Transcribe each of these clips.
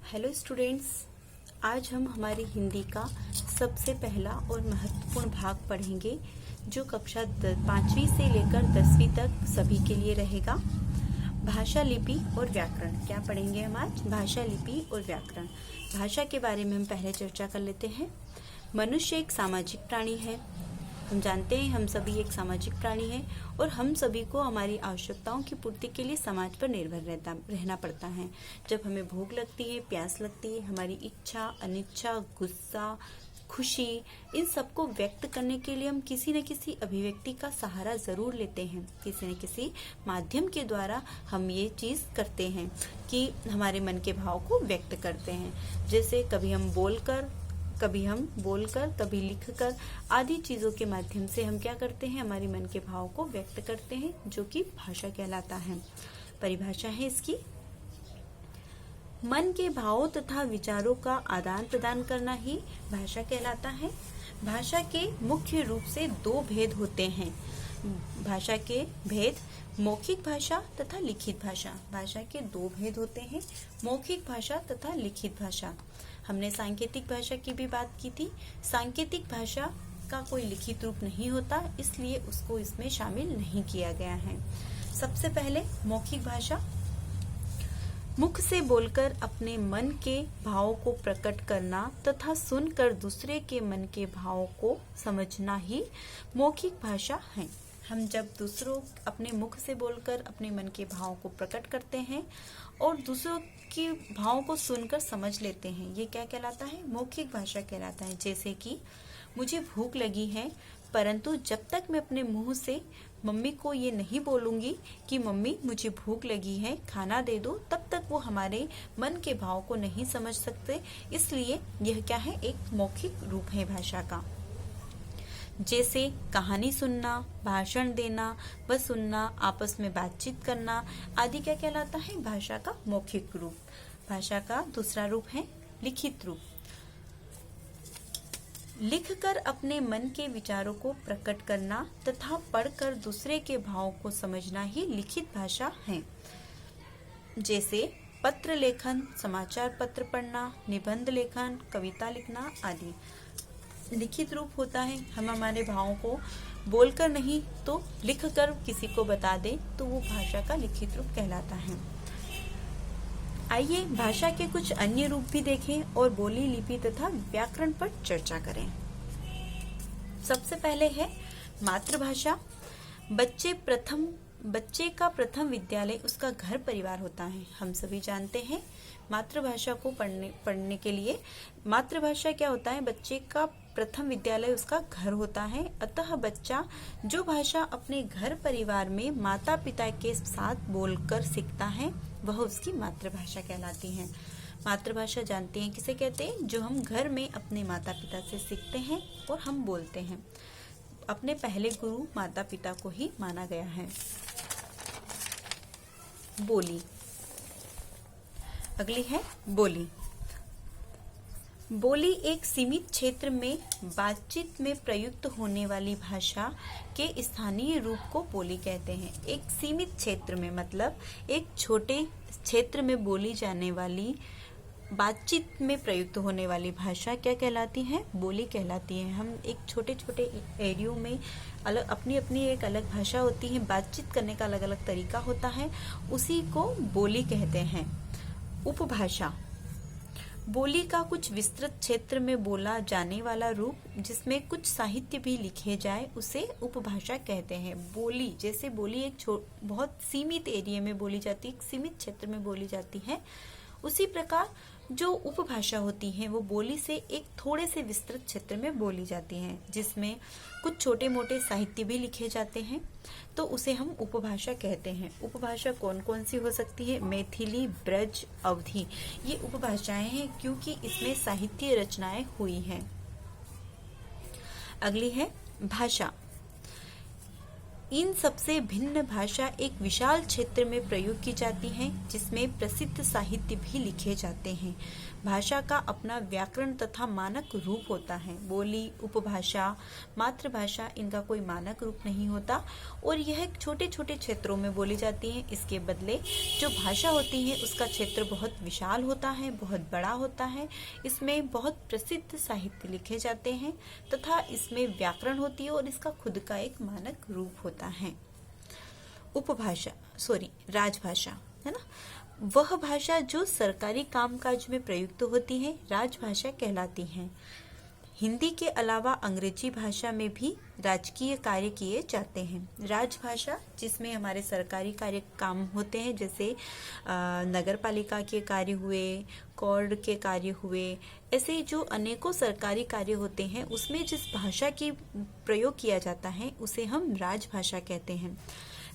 Hello students, आज हम हमारी हिंदी का सबसे पहला और महत्वपूर्ण भाग पढ़ेंगे जो कक्षा 5वीं से लेकर 10वीं तक सभी के लिए रहेगा। भाषा, लिपि और व्याकरण। क्या पढ़ेंगे हम आज? भाषा, लिपि और व्याकरण। भाषा के बारे में हम पहले चर्चा कर लेते हैं। मनुष्य एक सामाजिक प्राणी है। हम जानते हैं हम सभी एक सामाजिक प्राणी हैं और हम सभी को हमारी आवश्यकताओं की पूर्ति के लिए समाज पर निर्भर रहना पड़ता है। जब हमें भूख लगती है, प्यास लगती है, हमारी इच्छा, अनिच्छा, गुस्सा, खुशी, इन सबको व्यक्त करने के लिए हम किसी न किसी अभिव्यक्ति का सहारा जरूर लेते हैं। किसी न किसी माध्यम के द्वारा हम ये चीज करते हैं कि हमारे मन के भाव को व्यक्त करते हैं। जैसे कभी बोलकर, कभी लिखकर आदि चीजों के माध्यम से हम क्या करते हैं, हमारे मन के भाव को व्यक्त करते हैं, जो कि भाषा कहलाता है। परिभाषा है इसकी, मन के भावों तथा विचारों का आदान प्रदान करना ही भाषा कहलाता है। भाषा के मुख्य रूप से दो भेद होते हैं। भाषा के भेद मौखिक भाषा तथा लिखित भाषा। भाषा के दो भेद होते हैं, मौखिक भाषा तथा लिखित भाषा। हमने सांकेतिक भाषा की भी बात की थी। सांकेतिक भाषा का कोई लिखित रूप नहीं होता, इसलिए उसको इसमें शामिल नहीं किया गया है। सबसे पहले मौखिक भाषा। मुख से बोलकर अपने मन के भावों को प्रकट करना तथा सुनकर दूसरे के मन के भावों को समझना ही मौखिक भाषा है। हम जब दूसरों अपने मुख से बोलकर अपने मन के भावों को प्रकट करते हैं और दूसरों के भावों को सुनकर समझ लेते हैं, ये क्या कहलाता है? मौखिक भाषा कहलाता है। जैसे कि मुझे भूख लगी है, परंतु जब तक मैं अपने मुंह से मम्मी को ये नहीं बोलूंगी कि मम्मी मुझे भूख लगी है, खाना दे दो, तब तक वो हमारे मन के भाव को नहीं समझ सकते। इसलिए यह क्या है? एक मौखिक रूप है भाषा का। जैसे कहानी सुनना, भाषण देना व सुनना, आपस में बातचीत करना आदि क्या कहलाता है? भाषा का मौखिक रूप। भाषा का दूसरा रूप है लिखित रूप। लिखकर अपने मन के विचारों को प्रकट करना तथा पढ़कर दूसरे के भावों को समझना ही लिखित भाषा है। जैसे पत्र लेखन, समाचार पत्र पढ़ना, निबंध लेखन, कविता लिखना आदि लिखित रूप होता है। हम हमारे भावों को बोलकर नहीं तो लिखकर किसी को बता दें तो वो भाषा का लिखित रूप कहलाता है। आइए भाषा के कुछ अन्य रूप भी देखें और बोली, लिपि तथा व्याकरण पर चर्चा करें। सबसे पहले है मातृभाषा। बच्चे का प्रथम विद्यालय उसका घर परिवार होता है। हम सभी जानते हैं मातृभाषा को पढ़ने के लिए मातृभाषा क्या होता है? बच्चे का प्रथम विद्यालय उसका घर होता है। अतः बच्चा जो भाषा अपने घर परिवार में माता पिता के साथ बोलकर सीखता है वह उसकी मातृभाषा कहलाती है। मातृभाषा जानते हैं किसे कहते हैं? जो हम घर में अपने माता पिता से सीखते हैं और हम बोलते हैं। अपने पहले गुरु माता पिता को ही माना गया है। बोली। अगली है बोली। बोली एक सीमित क्षेत्र में बातचीत में प्रयुक्त होने वाली भाषा के स्थानीय रूप को बोली कहते हैं। एक सीमित क्षेत्र में मतलब एक छोटे क्षेत्र में बोली जाने वाली बातचीत में प्रयुक्त होने वाली भाषा क्या कहलाती है? बोली कहलाती है। हम एक छोटे छोटे एरियो में अलग अपनी अपनी एक अलग भाषा होती है, बातचीत करने का अलग अलग तरीका होता है, उसी को बोली कहते हैं। उपभाषा। बोली का कुछ विस्तृत क्षेत्र में बोला जाने वाला रूप जिसमें कुछ साहित्य भी लिखे जाए उसे उपभाषा कहते हैं। बोली जैसे बोली एक बहुत सीमित एरिया में बोली जाती है, एक सीमित क्षेत्र में बोली जाती है, उसी प्रकार जो उपभाषा होती है वो बोली से एक थोड़े से विस्तृत क्षेत्र में बोली जाती हैं, जिसमें कुछ छोटे मोटे साहित्य भी लिखे जाते हैं, तो उसे हम उपभाषा कहते हैं। उपभाषा कौन कौन सी हो सकती है? मैथिली, ब्रज, अवधी, ये उपभाषाएं हैं क्योंकि इसमें साहित्य रचनाएं हुई हैं। अगली है भाषा। इन सबसे भिन्न भाषा एक विशाल क्षेत्र में प्रयोग की जाती है, जिसमें प्रसिद्ध साहित्य भी लिखे जाते हैं। भाषा का अपना व्याकरण तथा मानक रूप होता है। बोली, उपभाषा, मातृभाषा, इनका कोई मानक रूप नहीं होता और यह छोटे छोटे क्षेत्रों में बोली जाती है। इसके बदले जो भाषा होती है उसका क्षेत्र बहुत विशाल होता है, बहुत बड़ा होता है। इसमें बहुत प्रसिद्ध साहित्य लिखे जाते हैं तथा इसमें व्याकरण होती है और इसका खुद का एक मानक रूप होता है। राजभाषा है ना, वह भाषा जो सरकारी कामकाज में प्रयुक्त होती है राजभाषा कहलाती है। हिंदी के अलावा अंग्रेजी भाषा में भी राजकीय कार्य किए जाते हैं। राजभाषा जिसमें हमारे सरकारी कार्य काम होते हैं, जैसे नगर पालिका के कार्य हुए, कोर्ट के कार्य हुए, ऐसे जो अनेकों सरकारी कार्य होते हैं उसमें जिस भाषा की प्रयोग किया जाता है उसे हम राजभाषा कहते हैं।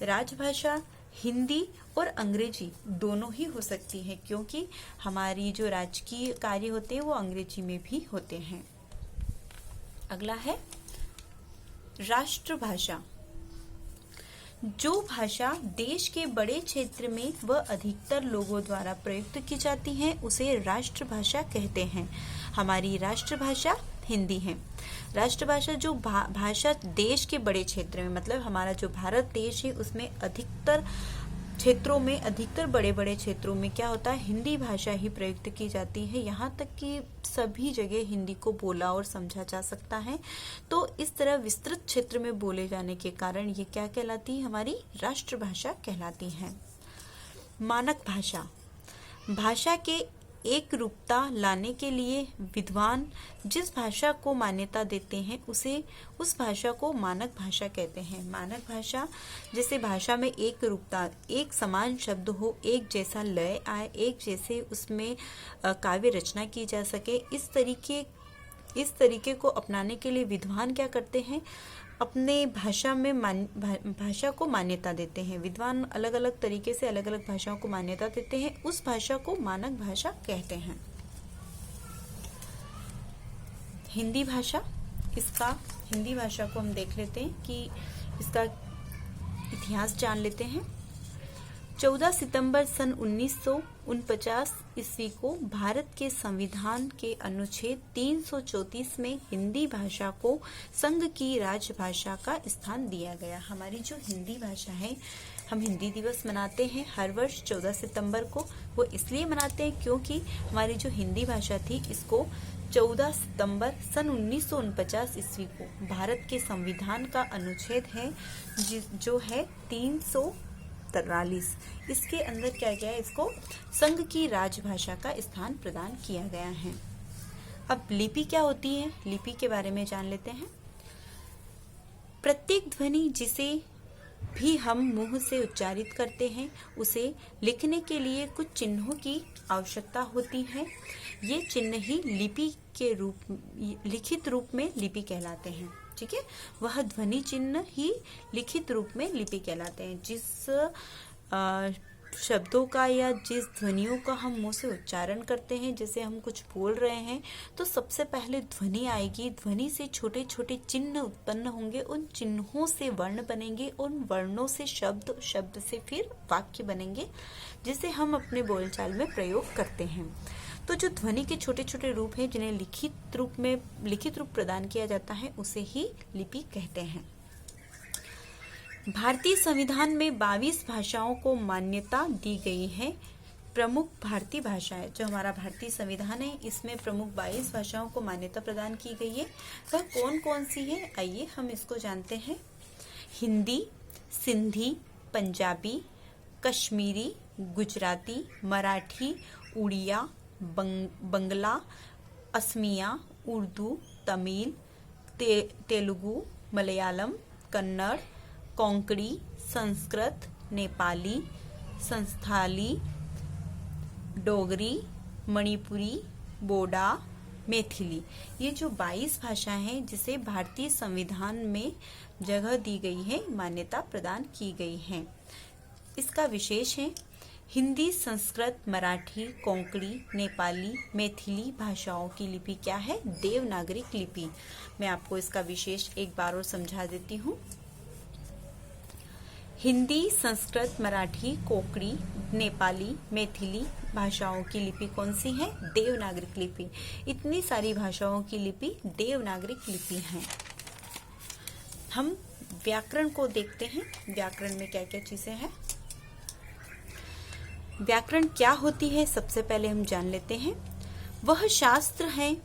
राजभाषा हिंदी और अंग्रेजी दोनों ही हो सकती है, क्योंकि हमारी जो राजकीय कार्य होते हैं वो अंग्रेजी में भी होते हैं। अगला है राष्ट्रभाषा। जो भाषा देश के बड़े क्षेत्र में व अधिकतर लोगों द्वारा प्रयुक्त की जाती है उसे राष्ट्रभाषा कहते हैं। हमारी राष्ट्रभाषा हिंदी है। राष्ट्रभाषा जो भाषा देश के बड़े क्षेत्र में, मतलब हमारा जो भारत देश है उसमें अधिकतर क्षेत्रों में, अधिकतर बड़े बड़े क्षेत्रों में क्या होता है, हिंदी भाषा ही प्रयुक्त की जाती है। यहाँ तक कि सभी जगह हिंदी को बोला और समझा जा सकता है। तो इस तरह विस्तृत क्षेत्र में बोले जाने के कारण ये क्या कहलाती है, हमारी राष्ट्रभाषा कहलाती है। मानक भाषा, भाषा के एक रूपता लाने के लिए विद्वान जिस भाषा को मान्यता देते हैं उस भाषा को मानक भाषा कहते हैं। मानक भाषा जैसे भाषा में एक रूपता, एक समान शब्द हो, एक जैसा लय आए, एक जैसे उसमें काव्य रचना की जा सके, इस तरीके को अपनाने के लिए विद्वान क्या करते हैं, अपने भाषा में भाषा को मान्यता देते हैं। विद्वान अलग अलग तरीके से अलग अलग भाषाओं को मान्यता देते हैं, उस भाषा को मानक भाषा कहते हैं। हिंदी भाषा, हिंदी भाषा को हम देख लेते हैं कि इसका इतिहास जान लेते हैं। 14 सितंबर सन 1949 ईस्वी को भारत के संविधान के अनुच्छेद 334 में हिंदी भाषा को संघ की राजभाषा का स्थान दिया गया। हमारी जो हिंदी भाषा है, हम हिंदी दिवस मनाते हैं हर वर्ष 14 सितंबर को। वो इसलिए मनाते हैं क्योंकि हमारी जो हिंदी भाषा थी इसको 14 सितंबर सन 1949 ईस्वी को भारत के संविधान का अनुच्छेद है जो है 343, इसके अंदर क्या गया है, इसको संघ की राजभाषा का स्थान प्रदान किया गया है। अब लिपि क्या होती है, लिपि के बारे में जान लेते हैं। प्रत्येक ध्वनि जिसे भी हम मुंह से उच्चारित करते हैं उसे लिखने के लिए कुछ चिन्हों की आवश्यकता होती है। ये चिन्ह ही लिखित रूप में लिपि कहलाते हैं। ठीक है, वह ध्वनि चिन्ह ही लिखित रूप में लिपि कहलाते हैं। जिस शब्दों का या जिस ध्वनियों का हम मुंह से उच्चारण करते हैं, जैसे हम कुछ बोल रहे हैं तो सबसे पहले ध्वनि आएगी, ध्वनि से छोटे छोटे चिन्ह उत्पन्न होंगे, उन चिन्हों से वर्ण बनेंगे, उन वर्णों से शब्द, शब्द से फिर वाक्य बनेंगे, जिसे हम अपने बोलचाल में प्रयोग करते हैं। तो जो ध्वनि के छोटे छोटे रूप हैं जिन्हें लिखित रूप प्रदान किया जाता है उसे ही लिपि कहते हैं। भारतीय संविधान में 22 भाषाओं को मान्यता दी गई है। प्रमुख भारतीय भाषाएं, जो हमारा भारतीय संविधान है इसमें प्रमुख 22 भाषाओं को मान्यता प्रदान की गई है। वह कौन कौन सी है, आइए हम इसको जानते हैं। हिंदी, सिंधी, पंजाबी, कश्मीरी, गुजराती, मराठी, उड़िया, बंगला, असमिया, उर्दू, तमिल, तेलुगु, मलयालम, कन्नड़, कोंकणी, संस्कृत, नेपाली, संस्थाली, डोगरी, मणिपुरी, बोडा, मैथिली। ये जो 22 भाषा हैं जिसे भारतीय संविधान में जगह दी गई है, मान्यता प्रदान की गई है। इसका विशेष है हिंदी, संस्कृत, मराठी, कोंकणी, नेपाली, मैथिली भाषाओं की लिपि क्या है, देवनागरिक लिपि। मैं आपको इसका विशेष एक बार और समझा देती हूँ। हिंदी, संस्कृत, मराठी, कोंकणी, नेपाली, मैथिली भाषाओं की लिपि कौन सी है? देवनागरिक लिपि। इतनी सारी भाषाओं की लिपि देवनागरिक लिपि है। हम व्याकरण को देखते हैं। व्याकरण में क्या क्या चीजें हैं। व्याकरण क्या होती है, सबसे पहले हम जान लेते हैं। वह शास्त्र है,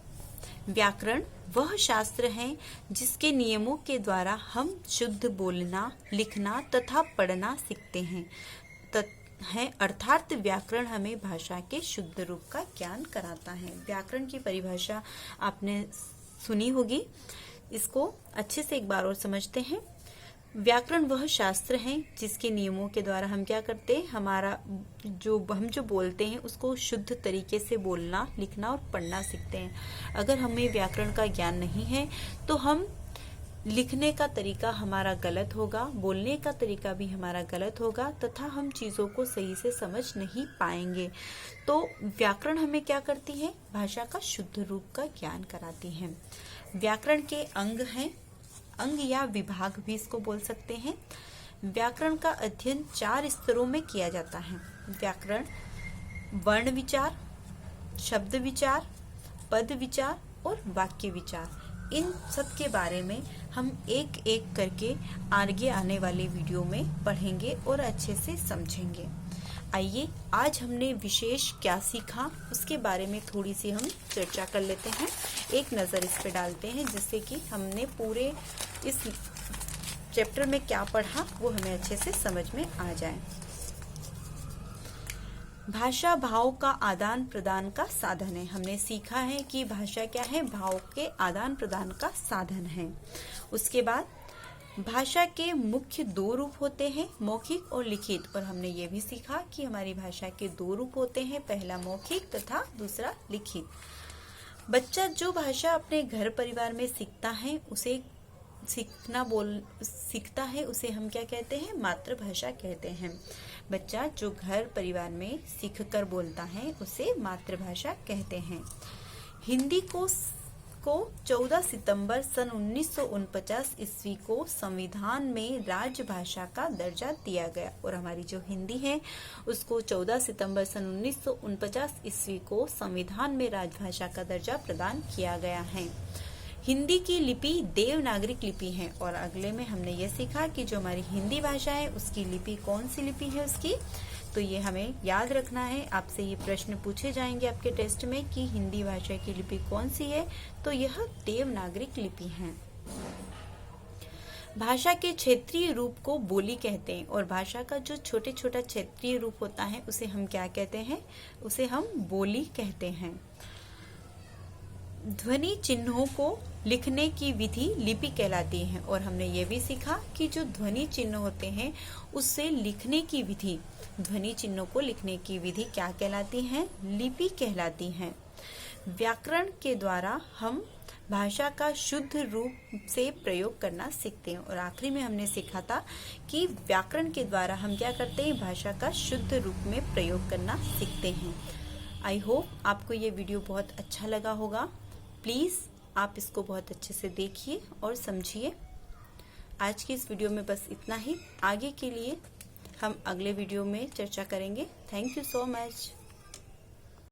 व्याकरण वह शास्त्र है जिसके नियमों के द्वारा हम शुद्ध बोलना, लिखना तथा पढ़ना सीखते हैं अर्थात व्याकरण हमें भाषा के शुद्ध रूप का ज्ञान कराता है। व्याकरण की परिभाषा आपने सुनी होगी, इसको अच्छे से एक बार और समझते हैं। व्याकरण वह शास्त्र है जिसके नियमों के द्वारा हम क्या करते हैं, हम जो बोलते हैं उसको शुद्ध तरीके से बोलना, लिखना और पढ़ना सीखते हैं। अगर हमें व्याकरण का ज्ञान नहीं है तो हम लिखने का तरीका हमारा गलत होगा, बोलने का तरीका भी हमारा गलत होगा तथा हम चीजों को सही से समझ नहीं पाएंगे। तो व्याकरण हमें क्या करती है? भाषा का शुद्ध रूप का ज्ञान कराती है। व्याकरण के अंग हैं, अंग या विभाग भी इसको बोल सकते हैं। व्याकरण का अध्ययन 4 स्तरों में किया जाता है। व्याकरण वर्ण विचार, शब्द विचार, पद विचार और वाक्य विचार, इन सब के बारे में हम एक एक करके आगे आने वाले वीडियो में पढ़ेंगे और अच्छे से समझेंगे। आइए आज हमने विशेष क्या सीखा उसके बारे में थोड़ी सी हम चर्चा कर लेते हैं। एक नज़र इस पे डालते हैं जिससे कि हमने पूरे इस चैप्टर में क्या पढ़ा वो हमें अच्छे से समझ में आ जाए। भाषा भाव का आदान प्रदान का साधन है। हमने सीखा है कि भाषा क्या है? भाव के आदान प्रदान का साधन है। उसके बाद भाषा के मुख्य 2 रूप होते हैं, मौखिक और लिखित। और हमने ये भी सीखा कि हमारी भाषा के 2 रूप होते हैं, पहला मौखिक तथा दूसरा लिखित। बच्चा जो भाषा अपने घर परिवार में सीखता है उसे हम क्या कहते हैं? मातृभाषा कहते हैं। बच्चा जो घर परिवार में सीखकर बोलता है उसे मातृभाषा कहते हैं। हिंदी को 14 सितंबर सन 1949 ईस्वी को संविधान में राजभाषा का दर्जा दिया गया और हमारी जो हिंदी है उसको 14 सितंबर सन 1949 ईस्वी को संविधान में राजभाषा का दर्जा प्रदान किया गया है। हिंदी की लिपि देवनागरिक लिपि है। और अगले में हमने ये सीखा कि जो हमारी हिंदी भाषा है उसकी लिपि कौन सी लिपि है उसकी, तो ये हमें याद रखना है। आपसे ये प्रश्न पूछे जाएंगे आपके टेस्ट में कि हिंदी भाषा की लिपि कौन सी है, तो यह देवनागरिक लिपि है। भाषा के क्षेत्रीय रूप को बोली कहते हैं और भाषा का जो छोटा क्षेत्रीय रूप होता है उसे हम क्या कहते हैं? उसे हम बोली कहते हैं। ध्वनि चिन्हों को लिखने की विधि लिपि कहलाती है और हमने ये भी सीखा कि जो ध्वनि चिन्ह होते हैं उससे लिखने की विधि, ध्वनि चिन्हों को लिखने की विधि क्या कहलाती है? लिपि कहलाती है। व्याकरण के द्वारा हम भाषा का शुद्ध रूप से प्रयोग करना सीखते हैं और आखिरी में हमने सीखा था कि व्याकरण के द्वारा हम क्या करते हैं? भाषा का शुद्ध रूप में प्रयोग करना सीखते हैं। आई होप आपको ये वीडियो बहुत अच्छा लगा होगा। प्लीज़ आप इसको बहुत अच्छे से देखिए और समझिए। आज की इस वीडियो में बस इतना ही। आगे के लिए हम अगले वीडियो में चर्चा करेंगे। Thank you so much.